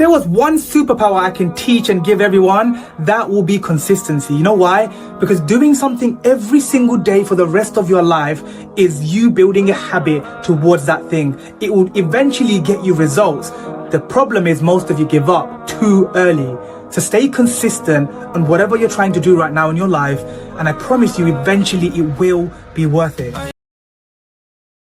There was one superpower I can teach and give everyone, that will be consistency. You know why? Because doing something every single day for the rest of your life is you building a habit towards that thing. It will eventually get you results. The problem is most of you give up too early. So stay consistent on whatever you're trying to do right now in your life, and I promise you eventually it will be worth it.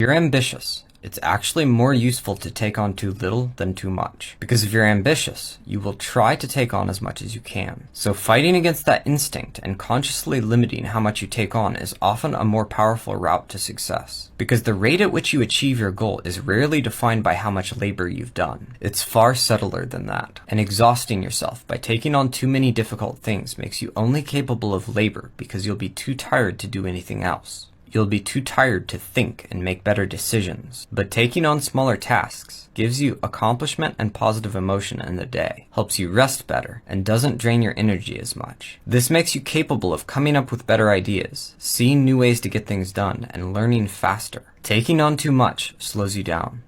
You're ambitious. It's actually more useful to take on too little than too much. Because if you're ambitious, you will try to take on as much as you can. So fighting against that instinct and consciously limiting how much you take on is often a more powerful route to success. Because the rate at which you achieve your goal is rarely defined by how much labor you've done. It's far subtler than that. And exhausting yourself by taking on too many difficult things makes you only capable of labor because you'll be too tired to do anything else. You'll be too tired to think and make better decisions. But taking on smaller tasks gives you accomplishment and positive emotion in the day, helps you rest better, and doesn't drain your energy as much. This makes you capable of coming up with better ideas, seeing new ways to get things done, and learning faster. Taking on too much slows you down.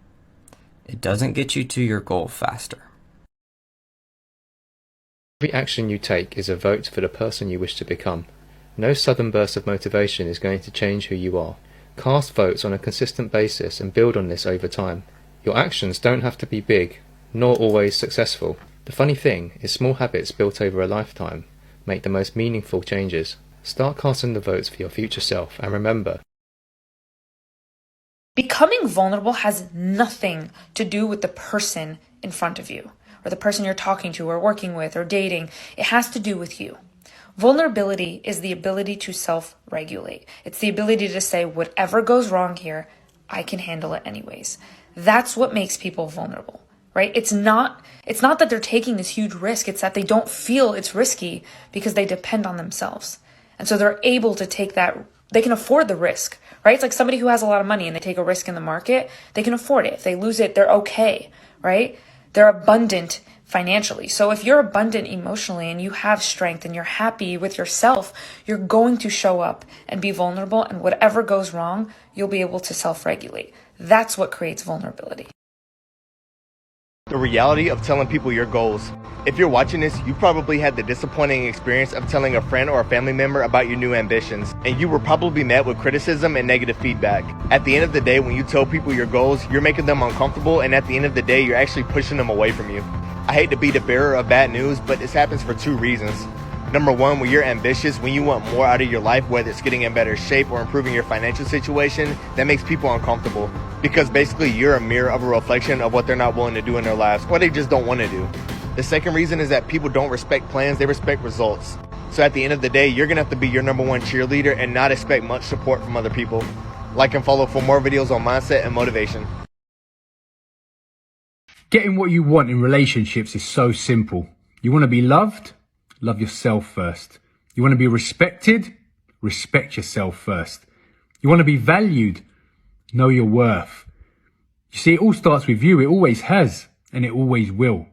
It doesn't get you to your goal faster. Every action you take is a vote for the person you wish to become. No sudden burst of motivation is going to change who you are. Cast votes on a consistent basis and build on this over time. Your actions don't have to be big, nor always successful. The funny thing is small habits built over a lifetime make the most meaningful changes. Start casting the votes for your future self, and remember, becoming vulnerable has nothing to do with the person in front of you, or the person you're talking to, or working with, or dating. It has to do with you. Vulnerability is the ability to self-regulate. It's the ability to say, whatever goes wrong here, I can handle it anyways. That's what makes people vulnerable, right? It's not that they're taking this huge risk. It's that they don't feel it's risky because they depend on themselves. And so they're able to take that, they can afford the risk, right? It's like somebody who has a lot of money and they take a risk in the market, they can afford it. If they lose it, they're okay, right? They're abundant financially. So if you're abundant emotionally and you have strength and you're happy with yourself, you're going to show up and be vulnerable, and whatever goes wrong, you'll be able to self-regulate. That's what creates vulnerability. The reality of telling people your goals. If you're watching this, you probably had the disappointing experience of telling a friend or a family member about your new ambitions, and you were probably met with criticism and negative feedback. At the end of the day, when you tell people your goals, you're making them uncomfortable, and at the end of the day, you're actually pushing them away from you. I hate to be the bearer of bad news, but this happens for two reasons. Number one, when you're ambitious, when you want more out of your life, whether it's getting in better shape or improving your financial situation, that makes people uncomfortable. Because basically you're a mirror of a reflection of what they're not willing to do in their lives, or they just don't want to do. The second reason is that people don't respect plans, they respect results. So at the end of the day, you're going to have to be your number one cheerleader and not expect much support from other people. Like and follow for more videos on mindset and motivation. Getting what you want in relationships is so simple. You want to be loved? Love yourself first. You want to be respected? Respect yourself first. You want to be valued? Know your worth. You see, it all starts with you. It always has, and it always will.